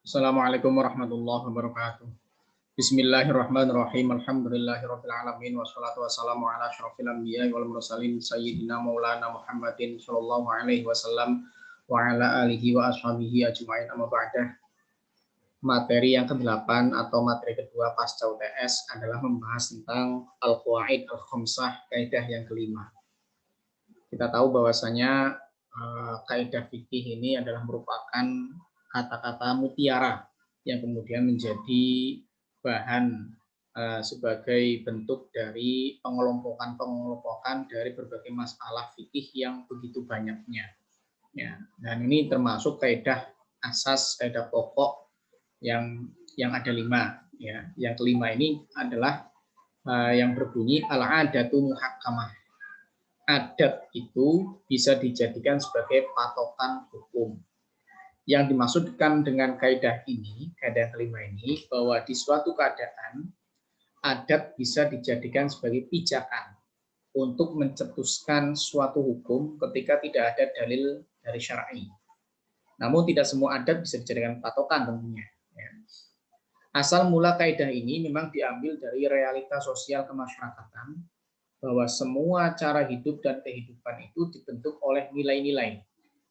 Assalamualaikum warahmatullahi wabarakatuh. Bismillahirrahmanirrahim. Alhamdulillahirabbil alamin wassalatu wassalamu ala asyrofil anbiya'i wal mursalin sayyidina maulana Muhammadin sallallahu alaihi wasallam wa ala alihi wa ashabihi ajmain, amma ba'dah. Materi yang ke-8 atau materi kedua pasca UTS adalah membahas tentang al-qawaid al-khamsah, kaidah yang kelima. Kita tahu bahwasanya kaidah fikih ini adalah merupakan kata-kata mutiara yang kemudian menjadi bahan sebagai bentuk dari pengelompokan dari berbagai masalah fikih yang begitu banyaknya. Ya, dan ini termasuk kaidah asas, kaidah pokok yang ada 5. Ya, yang kelima ini adalah yang berbunyi al-adatu muhakkamah. Adat itu bisa dijadikan sebagai patokan hukum. Yang dimaksudkan dengan kaidah ini, kaidah yang kelima ini, bahwa di suatu keadaan adat bisa dijadikan sebagai pijakan untuk mencetuskan suatu hukum ketika tidak ada dalil dari syar'i. Namun tidak semua adat bisa dijadikan patokan tentunya. Asal mula kaidah ini memang diambil dari realita sosial kemasyarakatan, bahwa semua cara hidup dan kehidupan itu dibentuk oleh nilai-nilai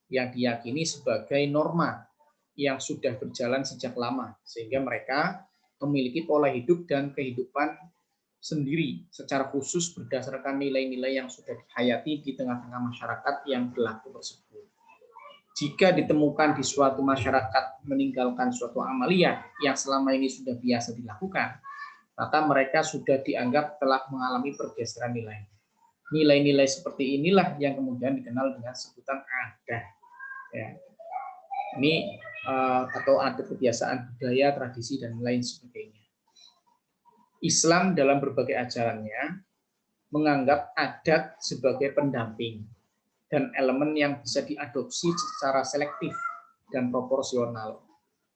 yang diyakini sebagai norma yang sudah berjalan sejak lama, sehingga mereka memiliki pola hidup dan kehidupan sendiri secara khusus berdasarkan nilai-nilai yang sudah dihayati di tengah-tengah masyarakat yang berlaku tersebut. Jika ditemukan di suatu masyarakat meninggalkan suatu amaliyah yang selama ini sudah biasa dilakukan, maka mereka sudah dianggap telah mengalami pergeseran nilai. Nilai-nilai seperti inilah yang kemudian dikenal dengan sebutan adat. Ya. Ini atau adat, kebiasaan, budaya, tradisi, dan lain sebagainya. Islam dalam berbagai ajarannya menganggap adat sebagai pendamping dan elemen yang bisa diadopsi secara selektif dan proporsional,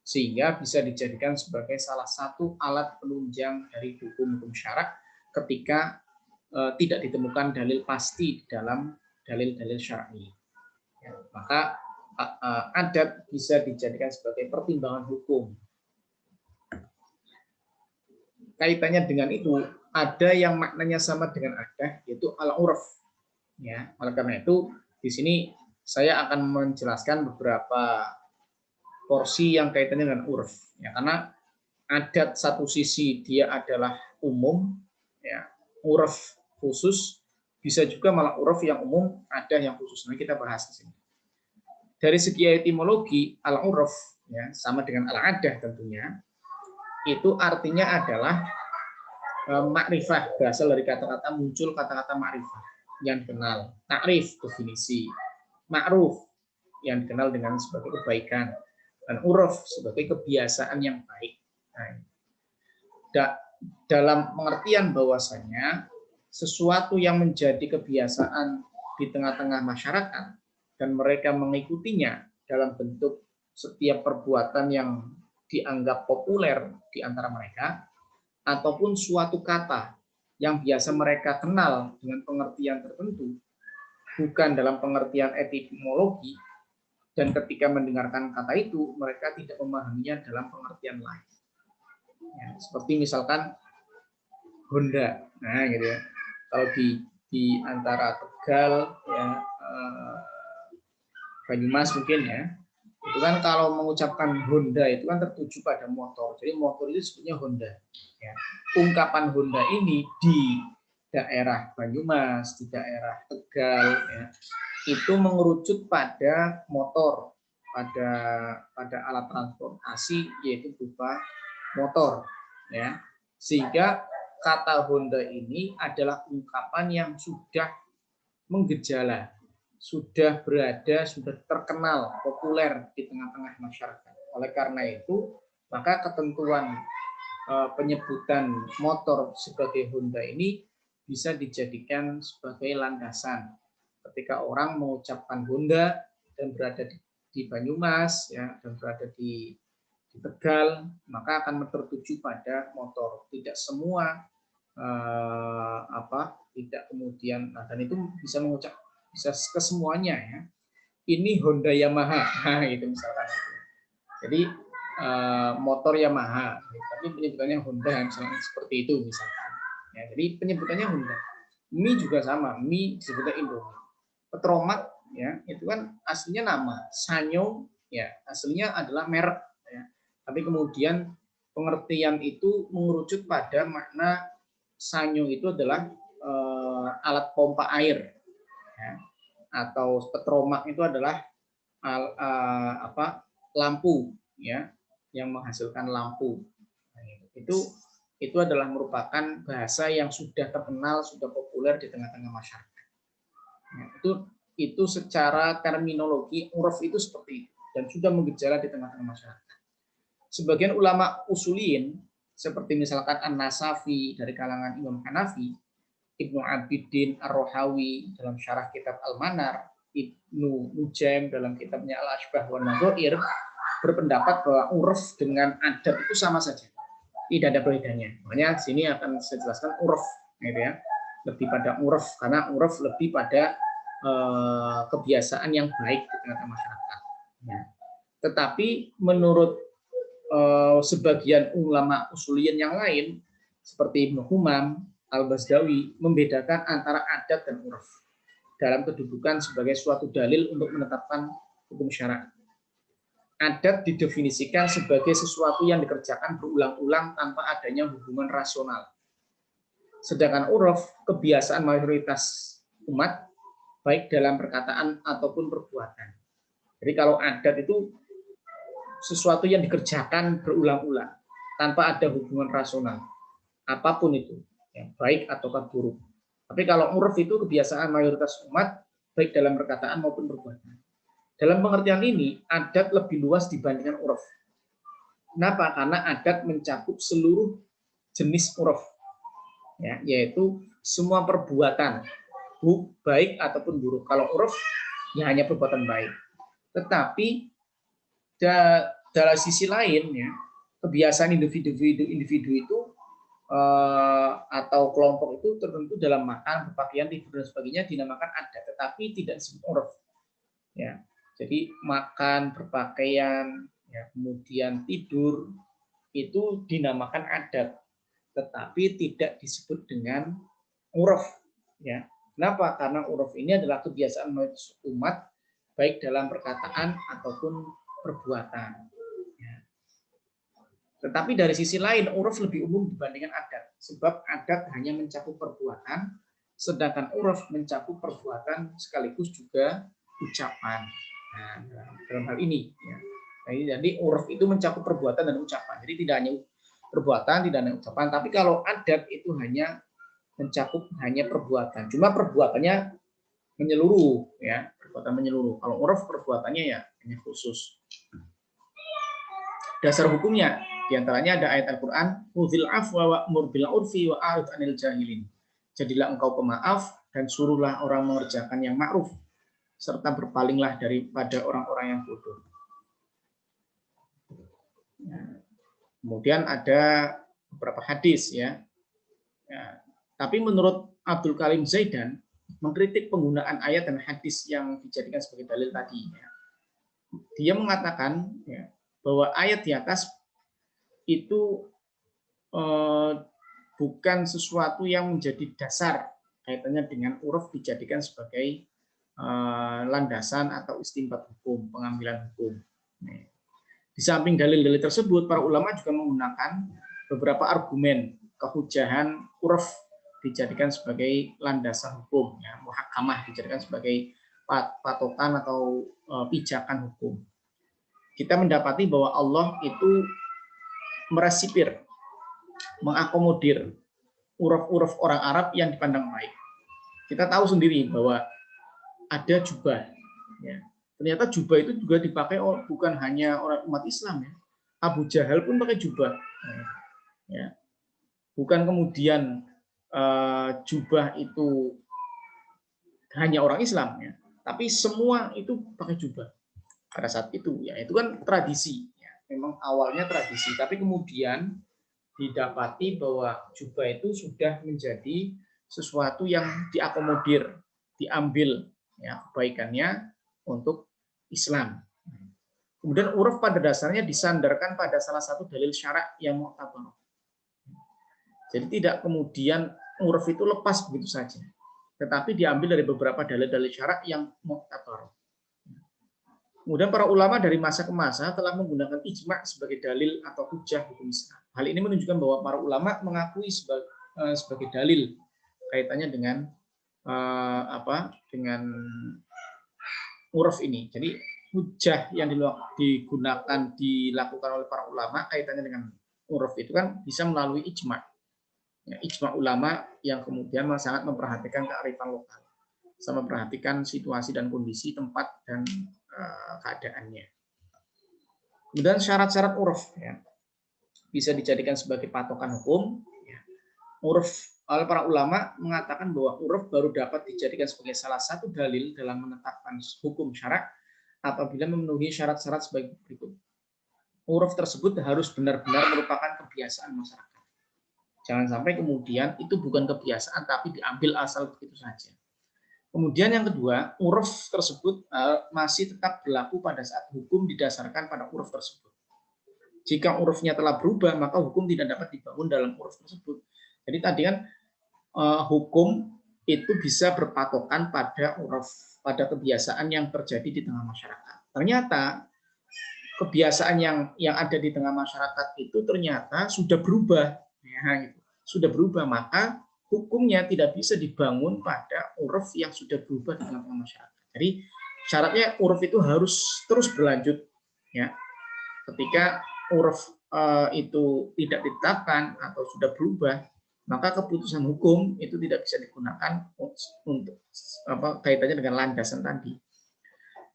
sehingga bisa dijadikan sebagai salah satu alat penunjang dari hukum-hukum syarak ketika tidak ditemukan dalil pasti dalam dalil-dalil syar'i. Ya, maka adat bisa dijadikan sebagai pertimbangan hukum. Kaitannya dengan itu, ada yang maknanya sama dengan adat, yaitu al-urf. Ya, oleh karena itu, di sini saya akan menjelaskan beberapa porsi yang kaitannya dengan urf. Ya, karena adat satu sisi dia adalah umum, ya, urf khusus, bisa juga malah urf yang umum, ada yang khusus. Nah, kita bahas di sini. Dari segi etimologi, al-urf ya, sama dengan al-adah tentunya, itu artinya adalah makrifah, berasal dari kata-kata, muncul kata-kata makrifah yang dikenal, takrif definisi, ma'ruf yang dikenal dengan sebagai kebaikan, dan uruf sebagai kebiasaan yang baik. Nah, dalam pengertian bahwasanya sesuatu yang menjadi kebiasaan di tengah-tengah masyarakat dan mereka mengikutinya dalam bentuk setiap perbuatan yang dianggap populer di antara mereka, ataupun suatu kata yang biasa mereka kenal dengan pengertian tertentu, bukan dalam pengertian etimologi, dan ketika mendengarkan kata itu, mereka tidak memahaminya dalam pengertian lain. Ya, seperti misalkan Honda, nah gitu ya. Kalau di antara Tegal, ya, Banyumas mungkin ya, itu kan kalau mengucapkan Honda itu kan tertuju pada motor, jadi motor itu sebutnya Honda. Ya. Ungkapan Honda ini di daerah Banyumas, di daerah Tegal, ya, itu mengerucut pada motor, pada alat transportasi yaitu berupa motor, ya. Sehingga kata Honda ini adalah ungkapan yang sudah menggejala, sudah berada, sudah terkenal, populer di tengah-tengah masyarakat. Oleh karena itu, maka ketentuan penyebutan motor sebagai Honda ini bisa dijadikan sebagai landasan ketika orang mengucapkan Honda dan berada di Banyumas, ya, dan berada di Tegal, maka akan tertuju pada motor. Tidak semua tidak kemudian, nah, dan itu bisa mengucap, bisa ke semuanya ya. Ini Honda Yamaha, nah, gitu misalkan itu. Jadi motor Yamaha, tapi penyebutannya Honda misalnya seperti itu misalkan. Ya, jadi penyebutannya Honda. Mie juga sama, mie disebutnya Indomie. Petromak ya itu kan aslinya nama, Sanyo ya aslinya adalah merek ya. Tapi kemudian pengertian itu mengerucut pada makna Sanyo itu adalah alat pompa air ya. Atau petromak itu adalah lampu ya yang menghasilkan lampu. Nah, itu adalah merupakan bahasa yang sudah terkenal, sudah populer di tengah-tengah masyarakat. Nah, itu secara terminologi uruf itu seperti itu dan sudah menggejala di tengah-tengah masyarakat. Sebagian ulama usuliyin seperti misalkan An-Nasafi dari kalangan Imam Hanafi, Ibnu Abidin Ar-Rohawi dalam syarah kitab Al-Manar, Ibnu Nujaim dalam kitabnya Al-Ashbah wa Nadhair berpendapat bahwa uruf dengan adat itu sama saja, tidak ada perbedaannya. Makanya sini akan saya jelaskan uruf, gitu ya, lebih pada uruf karena uruf lebih pada kebiasaan yang baik di tengah masyarakat. Ya. Tetapi menurut sebagian ulama usuliyin yang lain seperti Ibnu Humam Al-Bazdawi membedakan antara adat dan uruf dalam kedudukan sebagai suatu dalil untuk menetapkan hukum syara. Adat didefinisikan sebagai sesuatu yang dikerjakan berulang-ulang tanpa adanya hubungan rasional. Sedangkan uruf kebiasaan mayoritas umat baik dalam perkataan ataupun perbuatan. Jadi kalau adat itu sesuatu yang dikerjakan berulang-ulang tanpa ada hubungan rasional, apapun itu, ya, baik ataukah buruk. Tapi kalau uruf itu kebiasaan mayoritas umat baik dalam perkataan maupun perbuatan. Dalam pengertian ini, adat lebih luas dibandingkan uruf. Kenapa? Karena adat mencakup seluruh jenis uruf, ya, yaitu semua perbuatan, baik ataupun buruk. Kalau uruf, ya hanya perbuatan baik. Tetapi dari sisi lain, ya, kebiasaan individu itu atau kelompok itu tertentu dalam makan, berpakaian, tidur dan sebagainya dinamakan adat, tetapi tidak disebut uruf. Ya, jadi makan, berpakaian, ya, kemudian tidur itu dinamakan adat, tetapi tidak disebut dengan uruf. Ya, kenapa? Karena uruf ini adalah kebiasaan umat baik dalam perkataan ataupun perbuatan. Ya. Tetapi dari sisi lain, uruf lebih umum dibandingkan adat, sebab adat hanya mencakup perbuatan, sedangkan uruf mencakup perbuatan sekaligus juga ucapan. Nah, dalam hal ini, ya. Jadi uruf itu mencakup perbuatan dan ucapan. Jadi tidak hanya perbuatan, tidak hanya ucapan, tapi kalau adat itu hanya mencakup hanya perbuatan. Cuma perbuatannya menyeluruh, ya, perbuatan menyeluruh. Kalau uruf perbuatannya ya hanya khusus. Dasar hukumnya diantaranya ada ayat Al-Quran, "Khudhil afwa wa'mur bil urfi wa a'rid 'anil jahilin." Jadilah engkau pemaaf dan suruhlah orang mengerjakan yang ma'ruf serta berpalinglah daripada orang-orang yang bodoh. Ya. Kemudian ada beberapa hadis, ya. Ya. Tapi menurut Abdul Karim Zaidan mengkritik penggunaan ayat dan hadis yang dijadikan sebagai dalil tadi. Ya. Dia mengatakan, ya, bahwa ayat di atas itu bukan sesuatu yang menjadi dasar kaitannya dengan uruf dijadikan sebagai landasan atau istinbat hukum, pengambilan hukum. Di samping dalil-dalil tersebut, para ulama juga menggunakan beberapa argumen kehujahan uruf dijadikan sebagai landasan hukum, ya, muhakamah dijadikan sebagai patokan atau pijakan hukum. Kita mendapati bahwa Allah itu meresipir, mengakomodir uruf-uruf orang Arab yang dipandang baik. Kita tahu sendiri bahwa ada jubah. Ya. Ternyata jubah itu juga dipakai bukan hanya orang umat Islam. Ya. Abu Jahal pun pakai jubah. Ya. Bukan kemudian jubah itu hanya orang Islam, ya. Tapi semua itu pakai jubah pada saat itu. Ya, itu kan tradisi. Ya. Memang awalnya tradisi, tapi kemudian didapati bahwa jubah itu sudah menjadi sesuatu yang diakomodir, diambil, ya, kebaikannya untuk Islam. Kemudian uruf pada dasarnya disandarkan pada salah satu dalil syarak yang mu'tabar. Jadi tidak kemudian uruf itu lepas begitu saja, tetapi diambil dari beberapa dalil-dalil syarak yang mu'tabar. Kemudian para ulama dari masa ke masa telah menggunakan ijma' sebagai dalil atau hujah hukum Islam. Hal ini menunjukkan bahwa para ulama mengakui sebagai dalil kaitannya dengan dengan uruf ini. Jadi hujah yang dilakukan oleh para ulama kaitannya dengan uruf itu kan bisa melalui ijma'. Ya, ijma' ulama yang kemudian sangat memperhatikan kearifan lokal, sama memperhatikan situasi dan kondisi tempat dan keadaannya. Kemudian syarat-syarat uruf ya, bisa dijadikan sebagai patokan hukum. Ya. Uruf oleh para ulama mengatakan bahwa uruf baru dapat dijadikan sebagai salah satu dalil dalam menetapkan hukum syarak apabila memenuhi syarat-syarat sebagai berikut. Uruf tersebut harus benar-benar merupakan kebiasaan masyarakat. Jangan sampai kemudian itu bukan kebiasaan tapi diambil asal begitu saja. Kemudian yang kedua, uruf tersebut masih tetap berlaku pada saat hukum didasarkan pada uruf tersebut. Jika urufnya telah berubah, maka hukum tidak dapat dibangun dalam uruf tersebut. Jadi tadi kan hukum itu bisa berpatokan pada uruf, pada kebiasaan yang terjadi di tengah masyarakat. Ternyata kebiasaan yang ada di tengah masyarakat itu ternyata sudah berubah, ya, gitu. Sudah berubah, maka hukumnya tidak bisa dibangun pada uruf yang sudah berubah di tengah masyarakat. Jadi syaratnya uruf itu harus terus berlanjut. Ya, ketika uruf itu tidak ditetapkan atau sudah berubah, maka keputusan hukum itu tidak bisa digunakan untuk kaitannya dengan landasan tadi.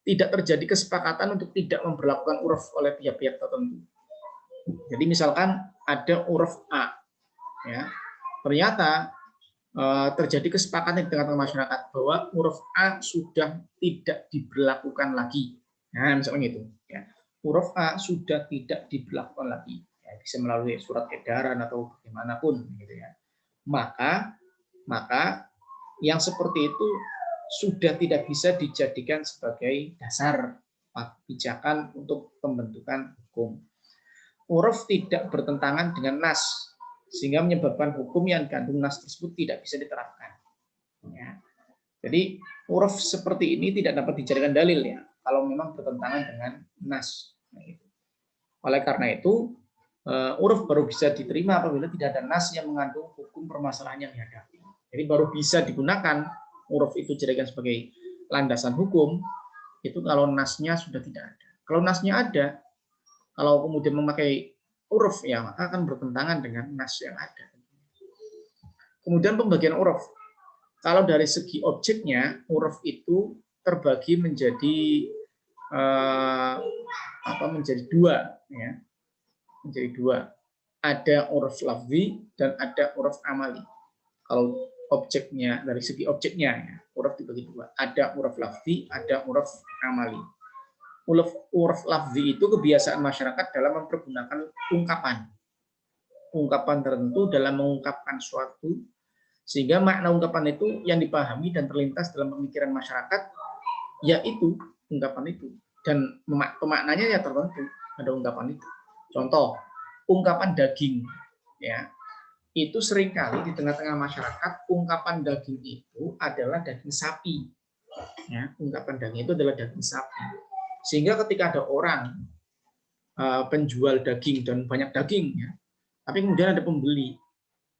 Tidak terjadi kesepakatan untuk tidak memberlakukan uruf oleh pihak-pihak tertentu. Jadi misalkan ada uruf A, ya, ternyata terjadi kesepakatan di tengah masyarakat bahwa huruf A sudah tidak diberlakukan lagi. Nah, misalnya gitu. Ya. Huruf A sudah tidak diberlakukan lagi. Ya, bisa melalui surat edaran atau bagaimanapun, gitu ya. Maka yang seperti itu sudah tidak bisa dijadikan sebagai dasar kebijakan untuk pembentukan hukum. Huruf tidak bertentangan dengan nas, sehingga menyebabkan hukum yang kandung nas tersebut tidak bisa diterapkan. Ya. Jadi huruf seperti ini tidak dapat dijadikan dalil ya, kalau memang bertentangan dengan nas. Oleh karena itu, huruf baru bisa diterima apabila tidak ada nas yang mengandung hukum permasalahan yang dihadapi. Jadi baru bisa digunakan huruf itu dijadikan sebagai landasan hukum itu kalau nasnya sudah tidak ada. Kalau nasnya ada, kalau kemudian memakai huruf ya maka akan bertentangan dengan nas yang ada. Kemudian pembagian huruf. Kalau dari segi objeknya, huruf itu terbagi menjadi menjadi dua, ya. Menjadi dua. Ada huruf lafzi dan ada huruf amali. Kalau objeknya dari segi objeknya, ya, huruf dibagi dua. Ada huruf lafzi, ada huruf amali. Huruf lafzi itu kebiasaan masyarakat dalam mempergunakan ungkapan tertentu dalam mengungkapkan suatu, sehingga makna ungkapan itu yang dipahami dan terlintas dalam pemikiran masyarakat, yaitu ungkapan itu, dan pemaknanya ya tertentu pada ungkapan itu. Contoh, ungkapan daging, ya, itu seringkali di tengah-tengah masyarakat ungkapan daging itu adalah daging sapi, ya, ungkapan daging itu adalah daging sapi. Sehingga ketika ada orang penjual daging dan banyak daging, ya, tapi kemudian ada pembeli,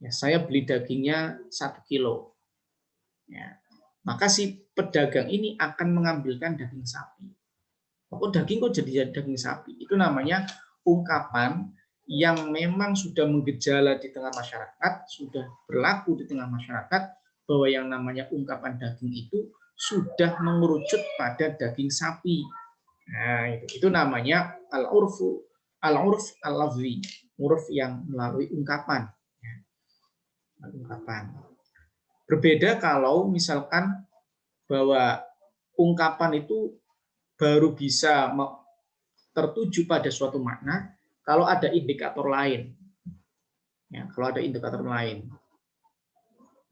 ya, saya beli dagingnya 1 kilo, ya, maka si pedagang ini akan mengambilkan daging sapi. Kok daging kok jadi daging sapi? Itu namanya ungkapan yang memang sudah menggejala di tengah masyarakat, sudah berlaku di tengah masyarakat, bahwa yang namanya ungkapan daging itu sudah mengerucut pada daging sapi. Nah, itu namanya al-urf al-lafzi, uruf yang melalui ungkapan. Ungkapan. Berbeda kalau misalkan bahwa ungkapan itu baru bisa tertuju pada suatu makna kalau ada indikator lain. Ya, kalau ada indikator lain,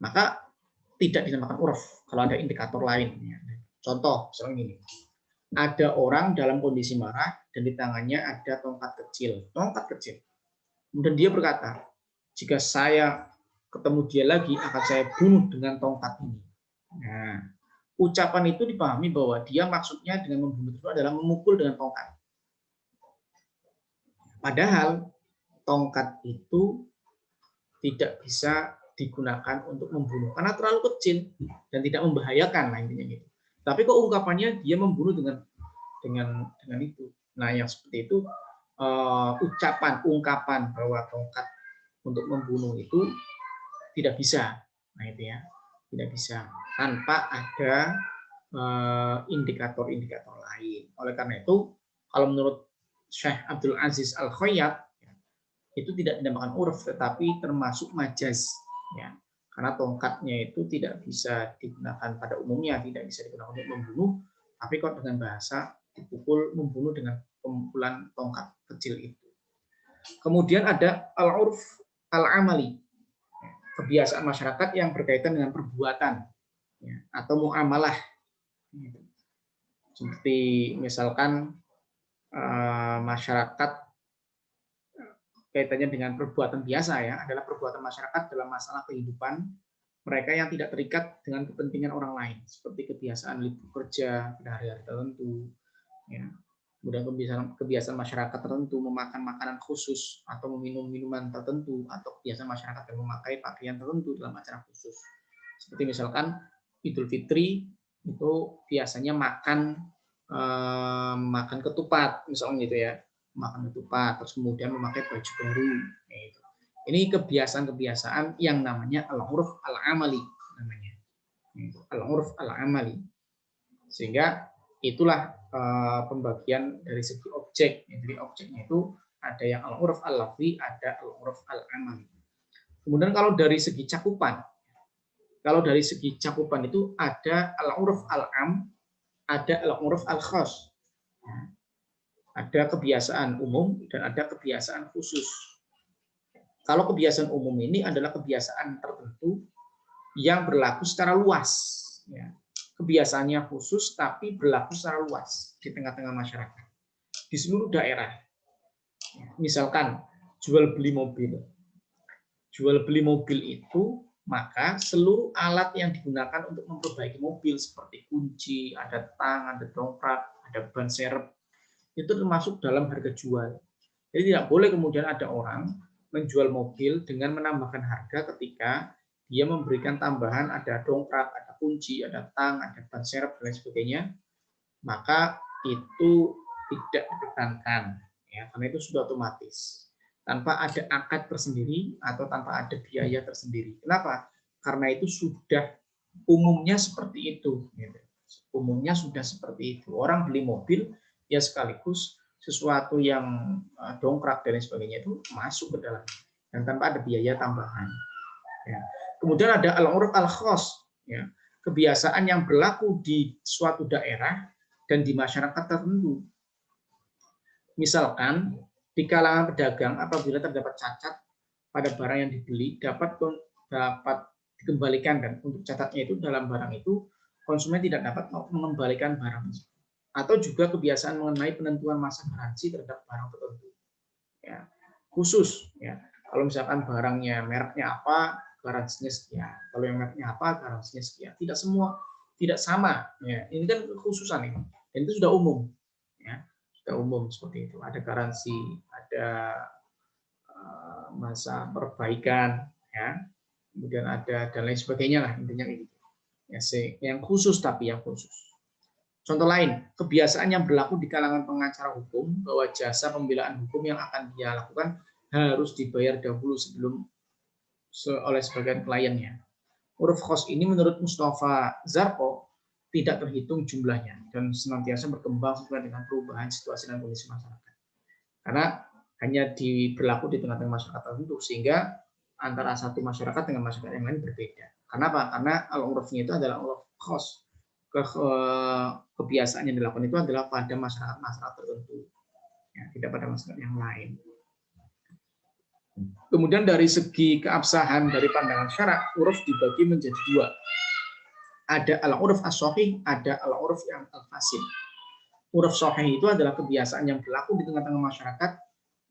maka tidak dinamakan uruf kalau ada indikator lain. Ya. Contoh, misalnya ini. ada orang dalam kondisi marah dan di tangannya ada tongkat kecil. Kemudian dia berkata, jika saya ketemu dia lagi akan saya bunuh dengan tongkat ini. Nah, ucapan itu dipahami bahwa dia maksudnya dengan membunuh itu adalah memukul dengan tongkat. Padahal tongkat itu tidak bisa digunakan untuk membunuh karena terlalu kecil dan tidak membahayakan, nah intinya gitu. Tapi kok ungkapannya dia membunuh dengan itu. Nah, yang seperti itu ungkapan bahwa tongkat untuk membunuh itu tidak bisa. Nah, itu ya, tidak bisa tanpa ada indikator-indikator lain. Oleh karena itu, kalau menurut Syekh Abdul Aziz Al-Khayyat, itu tidak dinamakan urf, tetapi termasuk majaz. Ya. Karena tongkatnya itu tidak bisa digunakan pada umumnya, tidak bisa digunakan untuk membunuh, tapi kok dengan bahasa dipukul, membunuh dengan pemukulan tongkat kecil itu. Kemudian ada al-urf al-amali, kebiasaan masyarakat yang berkaitan dengan perbuatan ya, atau muamalah. Seperti misalkan masyarakat kaitannya dengan perbuatan biasa ya, adalah perbuatan masyarakat dalam masalah kehidupan mereka yang tidak terikat dengan kepentingan orang lain, seperti kebiasaan libur kerja pada hari-hari tertentu, ya. Kemudian kebiasaan masyarakat tertentu memakan makanan khusus atau meminum minuman tertentu, atau kebiasaan masyarakat yang memakai pakaian tertentu dalam acara khusus. Seperti misalkan Idul Fitri itu biasanya makan ketupat, misalnya gitu ya, makan ketupat, terus kemudian memakai baju baru. Gitu. Ini kebiasaan-kebiasaan yang namanya al-urf al-amali namanya. Al-urf al-amali. Sehingga itulah pembagian dari segi objek. Jadi objeknya itu ada yang al-urf al-lafzi, ada al-urf al-amali. Kemudian kalau dari segi cakupan itu ada al-urf al-am, ada al-urf al-khas. Ada kebiasaan umum dan ada kebiasaan khusus. Kalau kebiasaan umum ini adalah kebiasaan tertentu yang berlaku secara luas. Ya. Kebiasaannya khusus tapi berlaku secara luas di tengah-tengah masyarakat, di seluruh daerah. Misalkan jual beli mobil. Jual beli mobil itu maka seluruh alat yang digunakan untuk memperbaiki mobil seperti kunci, ada tang, ada dongkrak, ada ban serep, itu termasuk dalam harga jual. Jadi tidak boleh kemudian ada orang menjual mobil dengan menambahkan harga ketika dia memberikan tambahan ada dongkrak, ada kunci, ada tang, ada ban serep, dan lain sebagainya, maka itu tidak diperkenankan, ya, karena itu sudah otomatis. Tanpa ada akad tersendiri atau tanpa ada biaya tersendiri. Kenapa? Karena itu sudah umumnya seperti itu. Umumnya sudah seperti itu. Orang beli mobil, ya sekaligus sesuatu yang dongkrak dan lain sebagainya itu masuk ke dalam dan tanpa ada biaya tambahan. Ya. Kemudian ada al-urf al-khas, ya, kebiasaan yang berlaku di suatu daerah dan di masyarakat tertentu. Misalkan di kalangan pedagang apabila terdapat cacat pada barang yang dibeli dapat dikembalikan, dan untuk cacatnya itu dalam barang itu konsumen tidak dapat mengembalikan barang. Atau juga kebiasaan mengenai penentuan masa garansi terhadap barang tertentu. Ya, khusus, ya. Kalau misalkan barangnya mereknya apa, garansinya sekian. Kalau yang mereknya apa, garansinya sekian. Tidak semua, tidak sama. Ya, ini kan kekhususan ini. Dan itu sudah umum. Ya, sudah umum seperti itu. Ada garansi, ada masa perbaikan, ya. Kemudian ada dan lain sebagainya lah intinya gitu. Ya, yang khusus tapi yang khusus. Contoh lain, kebiasaan yang berlaku di kalangan pengacara hukum bahwa jasa pembelaan hukum yang akan dia lakukan harus dibayar dahulu sebelum oleh sebagian kliennya. Uruf khos ini menurut Mustafa Zarko tidak terhitung jumlahnya dan senantiasa berkembang sesuai dengan perubahan situasi dan kondisi masyarakat. Karena hanya berlaku di tengah-tengah masyarakat tertentu, sehingga antara satu masyarakat dengan masyarakat yang lain berbeda. Kenapa? Karena al-urufnya itu adalah uruf khos. Kebiasaan yang dilakukan itu adalah pada masyarakat tertentu, ya, tidak pada masyarakat yang lain. Kemudian dari segi keabsahan dari pandangan syarak, uruf dibagi menjadi dua. Ada al-uruf as-shahih, ada al-uruf yang al-fasid. uruf sahih itu adalah kebiasaan yang berlaku di tengah-tengah masyarakat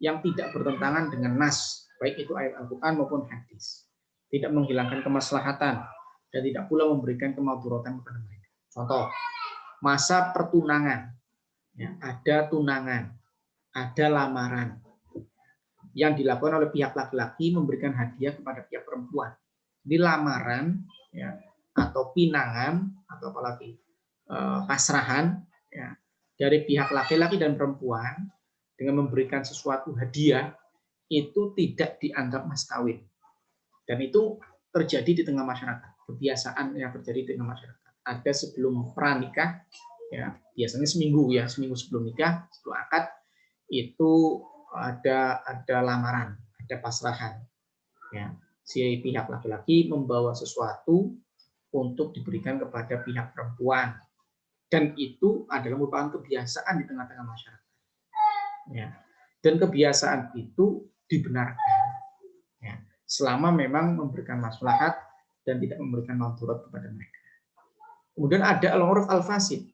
yang tidak bertentangan dengan nas, baik itu ayat Al-Quran maupun hadis. Tidak menghilangkan kemaslahatan dan tidak pula memberikan kemadharatan kepada mereka. Contoh, masa pertunangan. Ya, ada tunangan, ada lamaran yang dilakukan oleh pihak laki-laki memberikan hadiah kepada pihak perempuan. Di lamaran, ya, atau pinangan, atau apalagi pasrahan, ya, dari pihak laki-laki dan perempuan dengan memberikan sesuatu hadiah itu tidak dianggap mas kawin. Dan itu terjadi di tengah masyarakat. Kebiasaan yang terjadi di tengah masyarakat. Ada sebelum pranikah, ya biasanya seminggu sebelum nikah, sebelum akad itu ada lamaran, ada pasrahan. Ya, si pihak laki-laki membawa sesuatu untuk diberikan kepada pihak perempuan, dan itu adalah merupakan kebiasaan di tengah-tengah masyarakat. Ya, dan kebiasaan itu dibenarkan, ya, selama memang memberikan maslahat dan tidak memberikan madharat kepada mereka. Kemudian ada al-uruf al-fasid,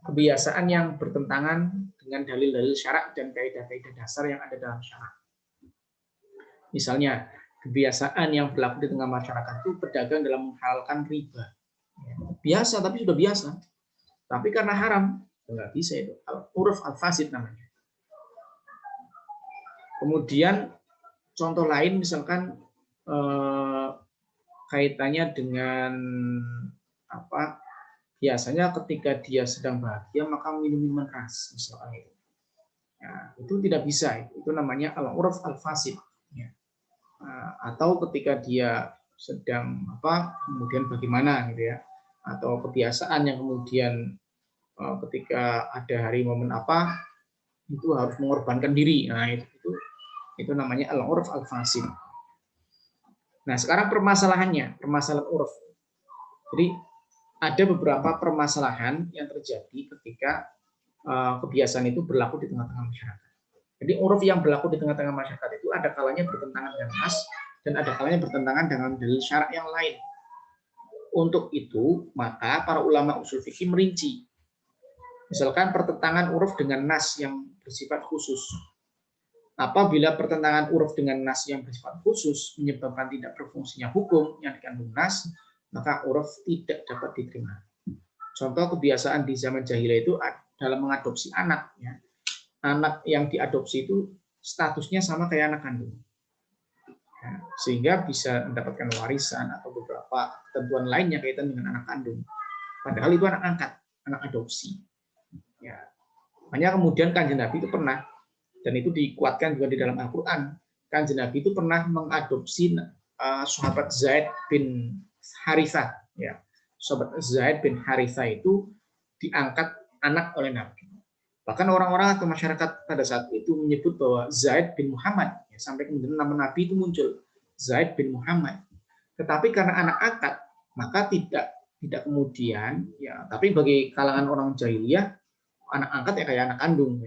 kebiasaan yang bertentangan dengan dalil-dalil syarak dan kaidah-kaidah dasar yang ada dalam syarak. Misalnya, kebiasaan yang berlaku di tengah masyarakat itu pedagang dalam menghalalkan riba. Biasa, tapi sudah biasa. Tapi karena haram, nggak bisa itu. Al-uruf al-fasid namanya. Kemudian, contoh lain misalkan kaitannya dengan apa? Biasanya ketika dia sedang bahagia maka minum minuman keras misalnya. Ya, itu tidak bisa, itu namanya al-uruf al-fasid. Ya. Atau ketika dia sedang kemudian bagaimana gitu ya, atau kebiasaan yang kemudian ketika ada hari momen itu harus mengorbankan diri. Nah itu namanya al-uruf al-fasid. Nah sekarang permasalahan uruf. Jadi ada beberapa permasalahan yang terjadi ketika kebiasaan itu berlaku di tengah-tengah masyarakat. Jadi uruf yang berlaku di tengah-tengah masyarakat itu ada kalanya bertentangan dengan nas dan ada kalanya bertentangan dengan dalil syarak yang lain. Untuk itu, maka para ulama usul fikih merinci. Misalkan pertentangan uruf dengan nas yang bersifat khusus. Apabila pertentangan uruf dengan nas yang bersifat khusus menyebabkan tidak berfungsinya hukum yang dikandung nas, maka uruf tidak dapat diterima. Contoh kebiasaan di zaman jahiliyah itu dalam mengadopsi anak. Ya. Anak yang diadopsi itu statusnya sama kayak anak kandung. Ya, sehingga bisa mendapatkan warisan atau beberapa ketentuan lainnya kaitan dengan anak kandung. Padahal itu anak angkat, anak adopsi. Ya. Hanya kemudian Kanjeng Nabi itu pernah, dan itu dikuatkan juga di dalam Al-Quran, Kanjeng Nabi itu pernah mengadopsi sahabat Zaid bin Harithah, ya. Sahabat Zaid bin Harithah itu diangkat anak oleh Nabi. Bahkan orang-orang atau masyarakat pada saat itu menyebut bahwa Zaid bin Muhammad, ya, sampai kemudian nama Nabi itu muncul, Zaid bin Muhammad. Tetapi karena anak angkat, maka tidak kemudian, ya. Tapi bagi kalangan orang jahiliyah, anak angkat ya kayak anak kandung,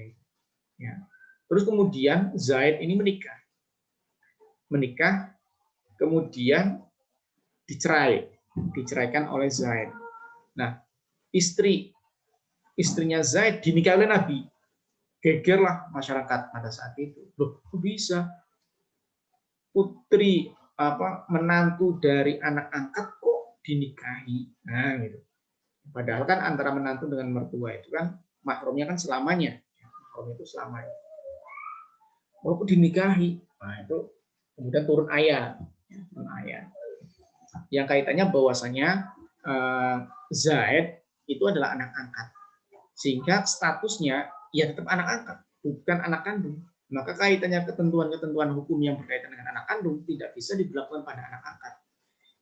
ya. Terus kemudian Zaid ini menikah, kemudian diceraikan oleh Zaid. Nah, istrinya Zaid dinikahi oleh Nabi. Gegerlah masyarakat pada saat itu. Loh, kok bisa putri menantu dari anak angkat kok dinikahi? Nah, gitu. Padahal kan antara menantu dengan mertua itu kan mahramnya kan selamanya. Mahram itu selamanya. Oh, kok dinikahi? Nah, itu kemudian turun ayat. Yang kaitannya bahwasanya Zaid itu adalah anak angkat, sehingga statusnya ya tetap anak angkat, bukan anak kandung. Maka kaitannya ketentuan-ketentuan hukum yang berkaitan dengan anak kandung tidak bisa diberlakukan pada anak angkat.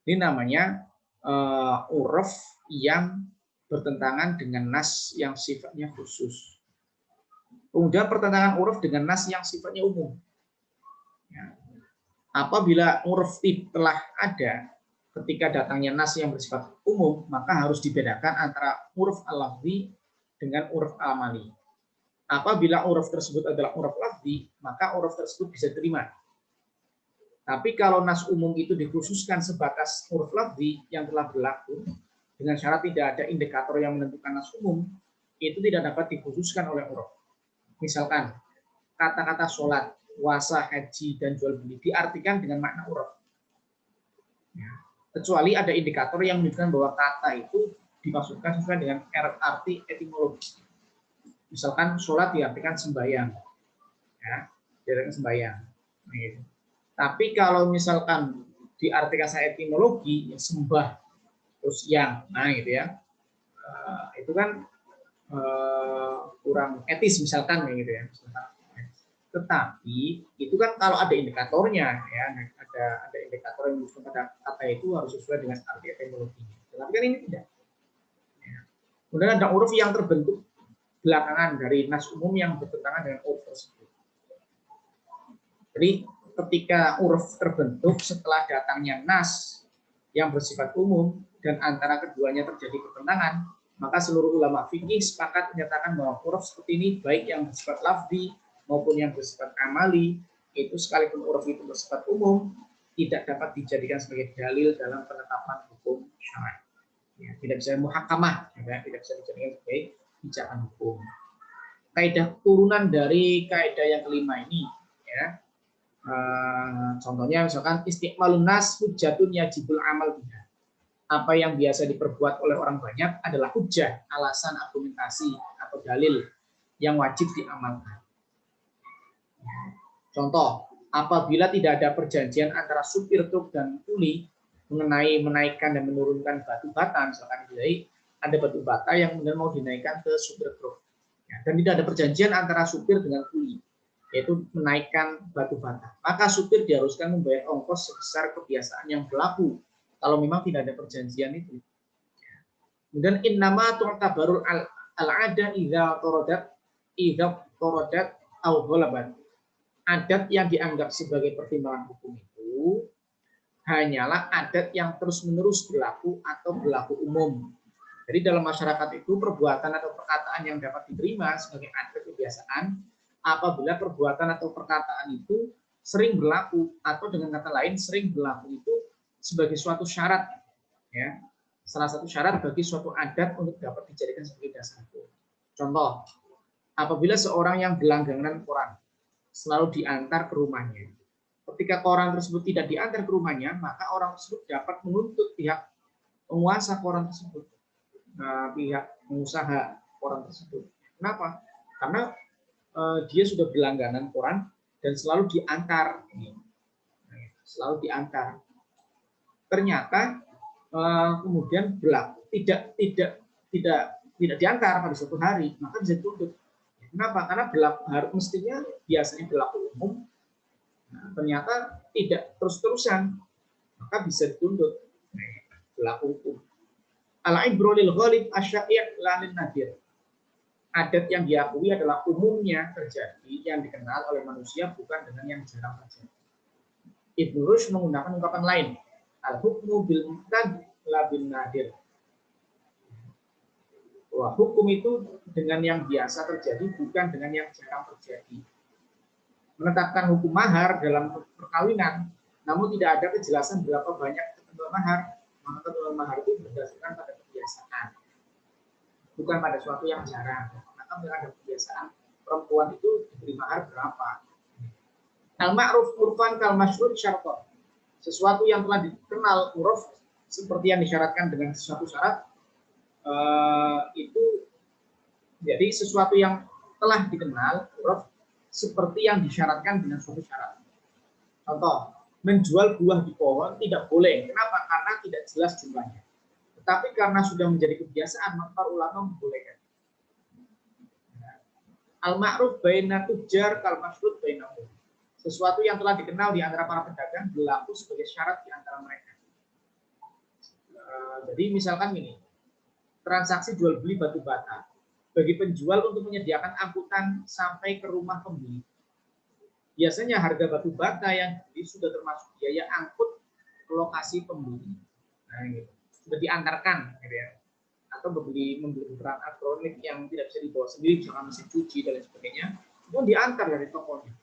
Ini namanya uruf yang bertentangan dengan nas yang sifatnya khusus. Kemudian pertentangan uruf dengan nas yang sifatnya umum. Ya. Apabila uruf telah ada ketika datangnya nas yang bersifat umum, maka harus dibedakan antara uruf al-lafzi dengan uruf al-amali. Apabila uruf tersebut adalah uruf lafzi, maka uruf tersebut bisa diterima. Tapi kalau nas umum itu dikhususkan sebatas uruf lafzi yang telah berlaku, dengan syarat tidak ada indikator yang menentukan nas umum, itu tidak dapat dikhususkan oleh uruf. Misalkan kata-kata sholat, puasa, haji, dan jual beli diartikan dengan makna uruf. Ya. Kecuali ada indikator yang menunjukkan bahwa kata itu dimaksudkan sesuai dengan arti etimologi. Misalkan sholat diartikan sembahyang, ya, diartikan sembahyang. Gitu. Tapi kalau misalkan diartikan secara etimologi, ya sembah terus yang, nah gitu ya, itu kan kurang etis misalkan gitu ya. Tetapi itu kan kalau ada indikatornya, ya, ada indikator yang menunjukkan pada kata itu harus sesuai dengan arti etimologinya. Tetapi kan ini tidak. Ya. Kemudian ada huruf yang terbentuk belakangan dari nas umum yang bertentangan dengan huruf tersebut. Jadi ketika huruf terbentuk setelah datangnya nas yang bersifat umum dan antara keduanya terjadi pertentangan, maka seluruh ulama fikih sepakat menyatakan bahwa huruf seperti ini baik yang bersifat lafzi maupun yang bersifat amali itu sekalipun huruf itu bersifat umum tidak dapat dijadikan sebagai dalil dalam penetapan hukum syar'i. Ya, tidak bisa muhakamah, ya, tidak bisa dijadikan sebagai pijakan hukum. Kaidah turunan dari kaidah yang kelima ini, ya, contohnya misalkan istiqmalun nas hujjatun yajibul amal biha. Apa yang biasa diperbuat oleh orang banyak adalah hujjah, alasan, argumentasi atau dalil yang wajib diamalkan. Contoh, apabila tidak ada perjanjian antara supir truk dan kuli mengenai menaikkan dan menurunkan batu bata, misalkan jadi ada batu bata yang kemudian mau dinaikkan ke supir truk, ya, dan tidak ada perjanjian antara supir dengan kuli, yaitu menaikkan batu bata, maka supir diharuskan membayar ongkos sebesar kebiasaan yang berlaku kalau memang tidak ada perjanjian itu. Kemudian innama tu'tabarul al-ada idza torodat au ghalabat. Adat yang dianggap sebagai pertimbangan hukum itu hanyalah adat yang terus-menerus berlaku atau berlaku umum. Jadi dalam masyarakat itu perbuatan atau perkataan yang dapat diterima sebagai adat kebiasaan apabila perbuatan atau perkataan itu sering berlaku, atau dengan kata lain sering berlaku itu sebagai suatu syarat, ya, salah satu syarat bagi suatu adat untuk dapat dijadikan sebagai dasar hukum. Contoh, apabila seorang yang berlangganan koran selalu diantar ke rumahnya, ketika koran tersebut tidak diantar ke rumahnya, maka orang tersebut dapat menuntut pihak penguasa koran tersebut, pihak pengusaha koran tersebut. Kenapa? Karena dia sudah berlangganan koran dan selalu diantar, selalu diantar. Ternyata kemudian berlaku tidak diantar pada suatu hari, maka bisa dituntut. Kenapa? Karena mestinya biasanya berlaku umum, ternyata tidak terus-terusan, maka bisa dituntut, berlaku hukum. Al-ibrolil ghalib asya'i' lalin nadir. Adat yang diakui adalah umumnya terjadi, yang dikenal oleh manusia, bukan dengan yang jarang terjadi. Ibnu Rushd menggunakan ungkapan lain, al-hukmu bil muqtad la bin nadir. Bahwa hukum itu dengan yang biasa terjadi, bukan dengan yang jarang terjadi. Menetapkan hukum mahar dalam perkawinan, namun tidak ada kejelasan berapa banyak ketentuan mahar, maka ketentuan mahar itu berdasarkan pada kebiasaan, bukan pada suatu yang jarang. Maka ada kebiasaan perempuan itu diberi mahar berapa. Al-ma'ruf urfan kal masyhur syarton. Sesuatu yang telah dikenal uruf seperti yang disyaratkan dengan sesuatu syarat, itu jadi sesuatu yang telah dikenal uruf seperti yang disyaratkan dengan suatu syarat. Contoh, menjual buah di pohon tidak boleh. Kenapa? Karena tidak jelas jumlahnya. Tetapi karena sudah menjadi kebiasaan, maka ulama membolehkan. Al-ma'ruf baina tujar kal masyhur bainahum. Sesuatu yang telah dikenal di antara para pedagang berlaku sebagai syarat di antara mereka. Jadi misalkan ini, transaksi jual beli batu bata. Bagi penjual untuk menyediakan angkutan sampai ke rumah pembeli. Biasanya harga batu bata yang dibeli sudah termasuk biaya angkut ke lokasi pembeli. Nah, gitu. Sudah diantarkan, gitu ya. Atau membeli barang elektronik yang tidak bisa dibawa sendiri, misalkan mesin cuci dan lain sebagainya, itu diantar dari tokonya.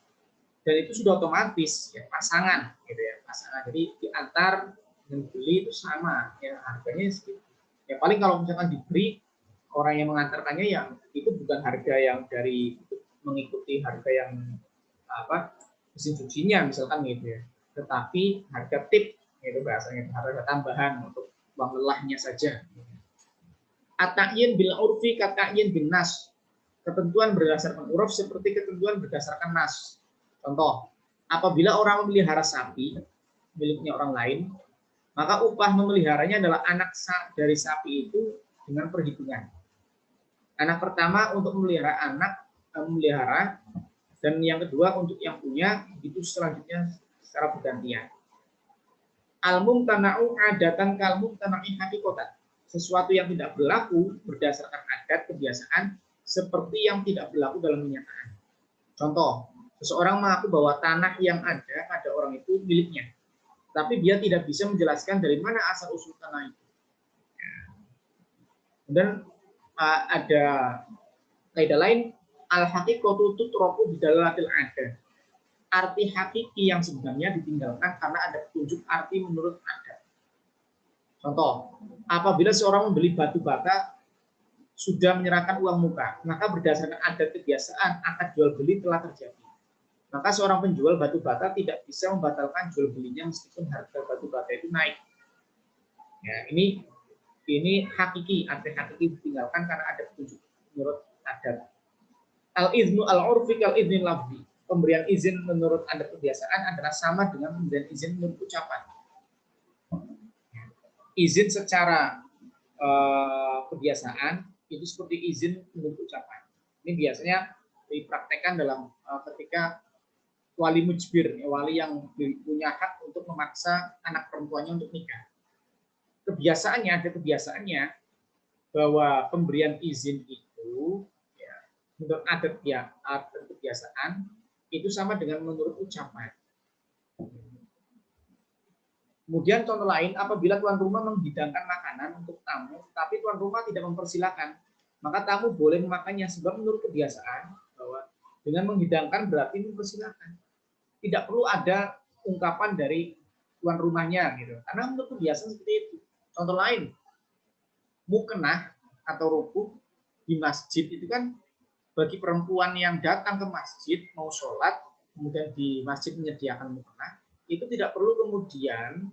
Dan itu sudah otomatis, ya, pasangan, gitu ya, pasangan. Jadi diantar dan beli itu sama, ya, harganya segitu. Ya paling kalau misalkan diberi orang yang mengantarkannya ya itu bukan harga yang dari mengikuti harga yang apa mesin cucinya misalkan gitu ya, tetapi harga tip itu bahasanya, harga tambahan untuk uang lelahnya saja. At-ta'yin bil urfi kat-ta'yin bin nas. Ketentuan berdasarkan uruf seperti ketentuan berdasarkan nas. Contoh, apabila orang memelihara sapi miliknya orang lain, maka upah memeliharanya adalah anak dari sapi itu dengan perhitungan. Anak pertama untuk memelihara, dan yang kedua untuk yang punya, itu selanjutnya secara bergantian. Al-mumtana'u adatan kal-mumtana'i haqiqatan. Sesuatu yang tidak berlaku berdasarkan adat kebiasaan seperti yang tidak berlaku dalam kenyataan. Contoh, seseorang mengaku bahwa tanah yang ada orang itu miliknya, tapi dia tidak bisa menjelaskan dari mana asal usul tanah itu. Dan ada kaidah lain, al-haqiqatu tutraku bidalalatil adat. Arti hakiki yang sebenarnya ditinggalkan karena ada petunjuk arti menurut adat. Contoh, apabila seorang membeli batu bata sudah menyerahkan uang muka, maka berdasarkan adat kebiasaan akad jual beli telah terjadi. Maka seorang penjual batu bata tidak bisa membatalkan jual belinya meskipun harga batu bata itu naik. Ya, ini hakiki, arti hakiki ditinggalkan karena ada petunjuk menurut adat. Al-iznu al-urfi kal-iznil lafzi. Pemberian izin menurut adat kebiasaan adalah sama dengan pemberian izin menurut ucapan. Izin secara kebiasaan itu seperti izin menurut ucapan. Ini biasanya dipraktekkan dalam ketika wali mujbir, wali yang punya hak untuk memaksa anak perempuannya untuk nikah. Ada kebiasaannya bahwa pemberian izin itu ya, menurut adat kebiasaan itu sama dengan menurut ucapan. Kemudian contoh lain, apabila tuan rumah menghidangkan makanan untuk tamu, tapi tuan rumah tidak mempersilahkan, maka tamu boleh memakannya, sebab menurut kebiasaan bahwa dengan menghidangkan berarti mempersilahkan. Tidak perlu ada ungkapan dari tuan rumahnya gitu, karena menurut kebiasaan seperti itu. Contoh lain, mukenah atau rukuk di masjid itu kan bagi perempuan yang datang ke masjid mau sholat, kemudian di masjid menyediakan mukenah, itu tidak perlu kemudian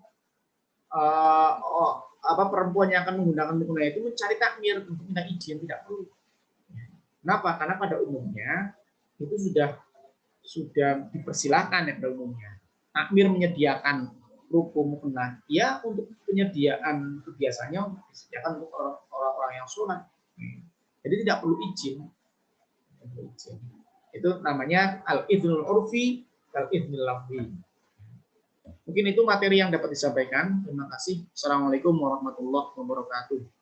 perempuan yang akan menggunakan mukena itu mencari takmir untuk minta izin, tidak perlu. Kenapa? Karena pada umumnya itu sudah dipersilakan ya pada umumnya. Takmir menyediakan rukun mukena, ya untuk penyediaan kebiasaannya disediakan untuk orang-orang yang sholat. Jadi tidak perlu izin. Itu namanya al-idznul urfi kal-idznil lafzi. Mungkin itu materi yang dapat disampaikan. Terima kasih. Assalamualaikum warahmatullahi wabarakatuh.